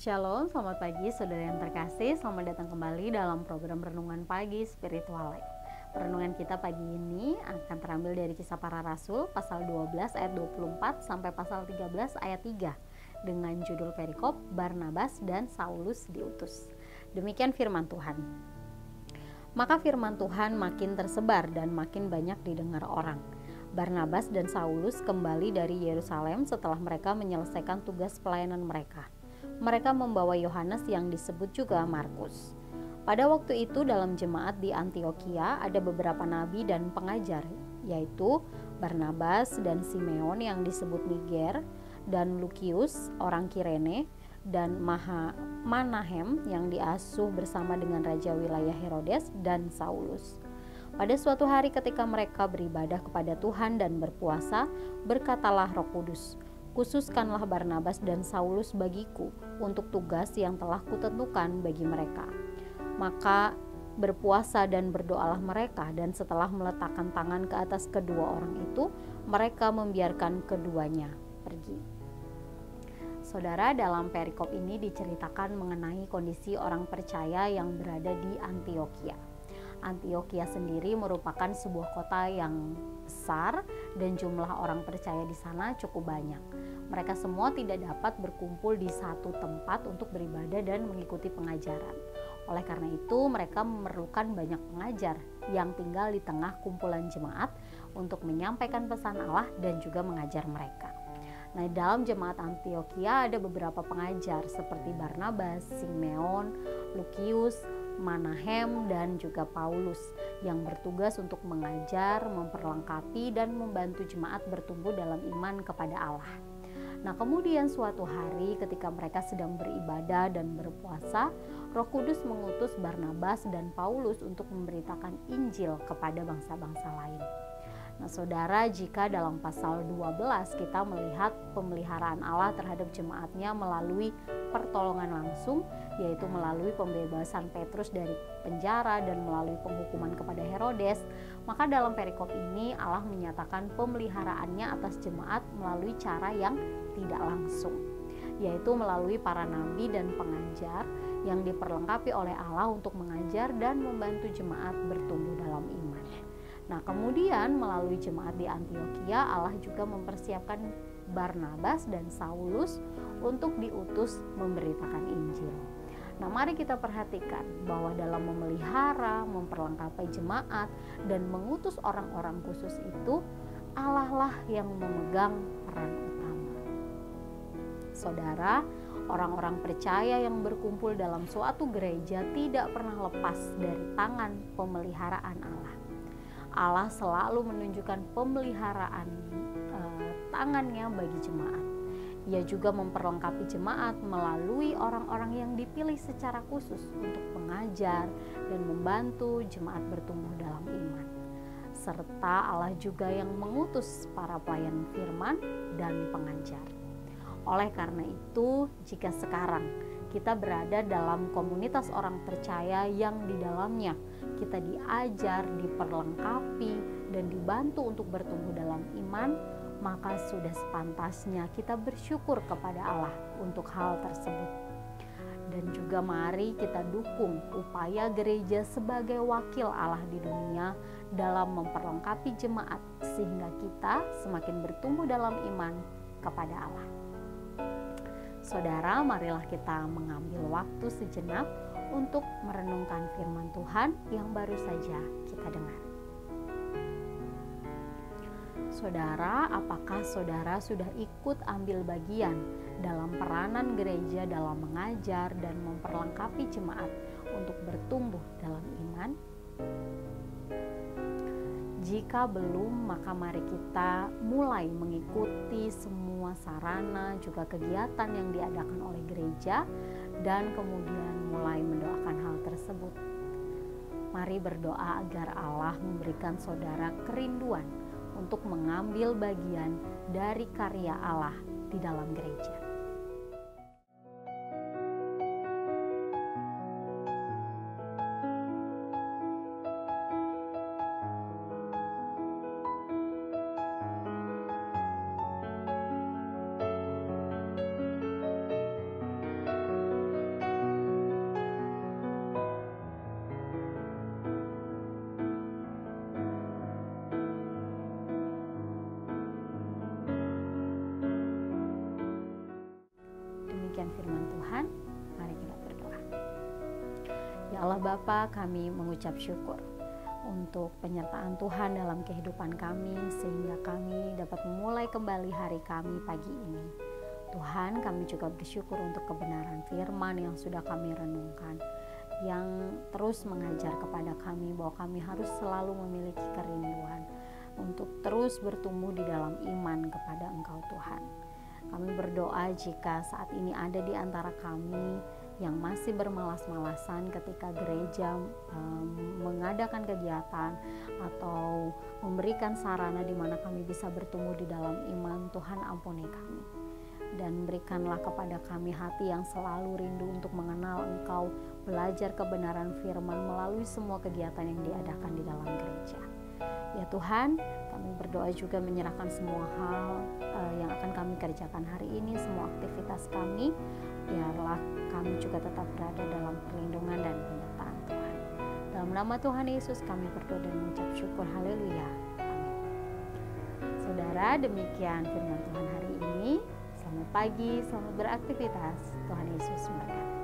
Shalom, selamat pagi saudara yang terkasih. Selamat datang kembali dalam program Renungan Pagi Spiritual Life. Renungan kita pagi ini akan terambil dari Kisah Para Rasul pasal 12 ayat 24 sampai pasal 13 ayat 3 dengan judul perikop Barnabas dan Saulus diutus. Demikian firman Tuhan. Maka firman Tuhan makin tersebar dan makin banyak didengar orang. Barnabas dan Saulus kembali dari Yerusalem setelah mereka menyelesaikan tugas pelayanan mereka. Mereka membawa Yohanes yang disebut juga Markus. Pada waktu itu dalam jemaat di Antiokhia ada beberapa nabi dan pengajar, yaitu Barnabas dan Simeon yang disebut Niger, dan Lukius orang Kirene, dan Manahem yang diasuh bersama dengan raja wilayah Herodes, dan Saulus. Pada suatu hari ketika mereka beribadah kepada Tuhan dan berpuasa, berkatalah Roh Kudus, "Khususkanlah Barnabas dan Saulus bagiku untuk tugas yang telah kutentukan bagi mereka." Maka berpuasa dan berdoalah mereka, dan setelah meletakkan tangan ke atas kedua orang itu, mereka membiarkan keduanya pergi. Saudara, dalam perikop ini diceritakan mengenai kondisi orang percaya yang berada di Antiokhia. Antiokhia sendiri merupakan sebuah kota yang besar dan jumlah orang percaya di sana cukup banyak. Mereka semua tidak dapat berkumpul di satu tempat untuk beribadah dan mengikuti pengajaran. Oleh karena itu, mereka memerlukan banyak pengajar yang tinggal di tengah kumpulan jemaat untuk menyampaikan pesan Allah dan juga mengajar mereka. Nah, dalam jemaat Antiokhia ada beberapa pengajar seperti Barnabas, Simeon, Lukius, Manahem, dan juga Paulus yang bertugas untuk mengajar, memperlengkapi, dan membantu jemaat bertumbuh dalam iman kepada Allah. Nah, kemudian suatu hari ketika mereka sedang beribadah dan berpuasa, Roh Kudus mengutus Barnabas dan Paulus untuk memberitakan Injil kepada bangsa-bangsa lain. Nah, saudara, jika dalam pasal 12 kita melihat pemeliharaan Allah terhadap jemaatnya melalui pertolongan langsung, yaitu melalui pembebasan Petrus dari penjara dan melalui penghukuman kepada Herodes, maka dalam perikop ini Allah menyatakan pemeliharaannya atas jemaat melalui cara yang tidak langsung, yaitu melalui para nabi dan pengajar yang diperlengkapi oleh Allah untuk mengajar dan membantu jemaat bertumbuh dalam iman. Nah, kemudian melalui jemaat di Antiokhia, Allah juga mempersiapkan Barnabas dan Saulus untuk diutus memberitakan Injil. Nah, mari kita perhatikan bahwa dalam memelihara, memperlengkapi jemaat, dan mengutus orang-orang khusus itu, Allah lah yang memegang peran utama. Saudara, orang-orang percaya yang berkumpul dalam suatu gereja tidak pernah lepas dari tangan pemeliharaan Allah. Allah selalu menunjukkan pemeliharaan tangannya bagi jemaat. Ia juga memperlengkapi jemaat melalui orang-orang yang dipilih secara khusus untuk mengajar dan membantu jemaat bertumbuh dalam iman. Serta Allah juga yang mengutus para pelayan firman dan pengajar. Oleh karena itu, jika sekarang kita berada dalam komunitas orang percaya yang di dalamnya kita diajar, diperlengkapi, dan dibantu untuk bertumbuh dalam iman, maka sudah sepantasnya kita bersyukur kepada Allah untuk hal tersebut. Dan juga mari kita dukung upaya gereja sebagai wakil Allah di dunia dalam memperlengkapi jemaat sehingga kita semakin bertumbuh dalam iman kepada Allah. Saudara, marilah kita mengambil waktu sejenak untuk merenungkan firman Tuhan yang baru saja kita dengar. Saudara, apakah saudara sudah ikut ambil bagian dalam peranan gereja dalam mengajar dan memperlengkapi jemaat untuk bertumbuh dalam iman? Jika belum, maka mari kita mulai mengikuti semua sarana juga kegiatan yang diadakan oleh gereja dan kemudian mulai mendoakan hal tersebut. Mari berdoa agar Allah memberikan saudara kerinduan untuk mengambil bagian dari karya Allah di dalam gereja. Ya Allah Bapa, kami mengucap syukur untuk penyertaan Tuhan dalam kehidupan kami, sehingga kami dapat memulai kembali hari kami pagi ini. Tuhan, kami juga bersyukur untuk kebenaran firman yang sudah kami renungkan, yang terus mengajar kepada kami bahwa kami harus selalu memiliki kerinduan untuk terus bertumbuh di dalam iman kepada Engkau Tuhan. Kami berdoa jika saat ini ada di antara kami yang masih bermalas-malasan ketika gereja mengadakan kegiatan atau memberikan sarana di mana kami bisa bertumbuh di dalam iman, Tuhan ampuni kami dan berikanlah kepada kami hati yang selalu rindu untuk mengenal Engkau, belajar kebenaran firman melalui semua kegiatan yang diadakan di dalam gereja. Ya Tuhan, kami berdoa juga menyerahkan semua hal yang akan kami kerjakan hari ini, semua aktivitas kami, biarlah kami juga tetap berada dalam perlindungan dan penyertaan Tuhan. Dalam nama Tuhan Yesus kami berdoa dan mengucap syukur. Haleluya. Amin. Saudara, demikian firman Tuhan hari ini. Selamat pagi, selamat beraktivitas. Tuhan Yesus memberkati.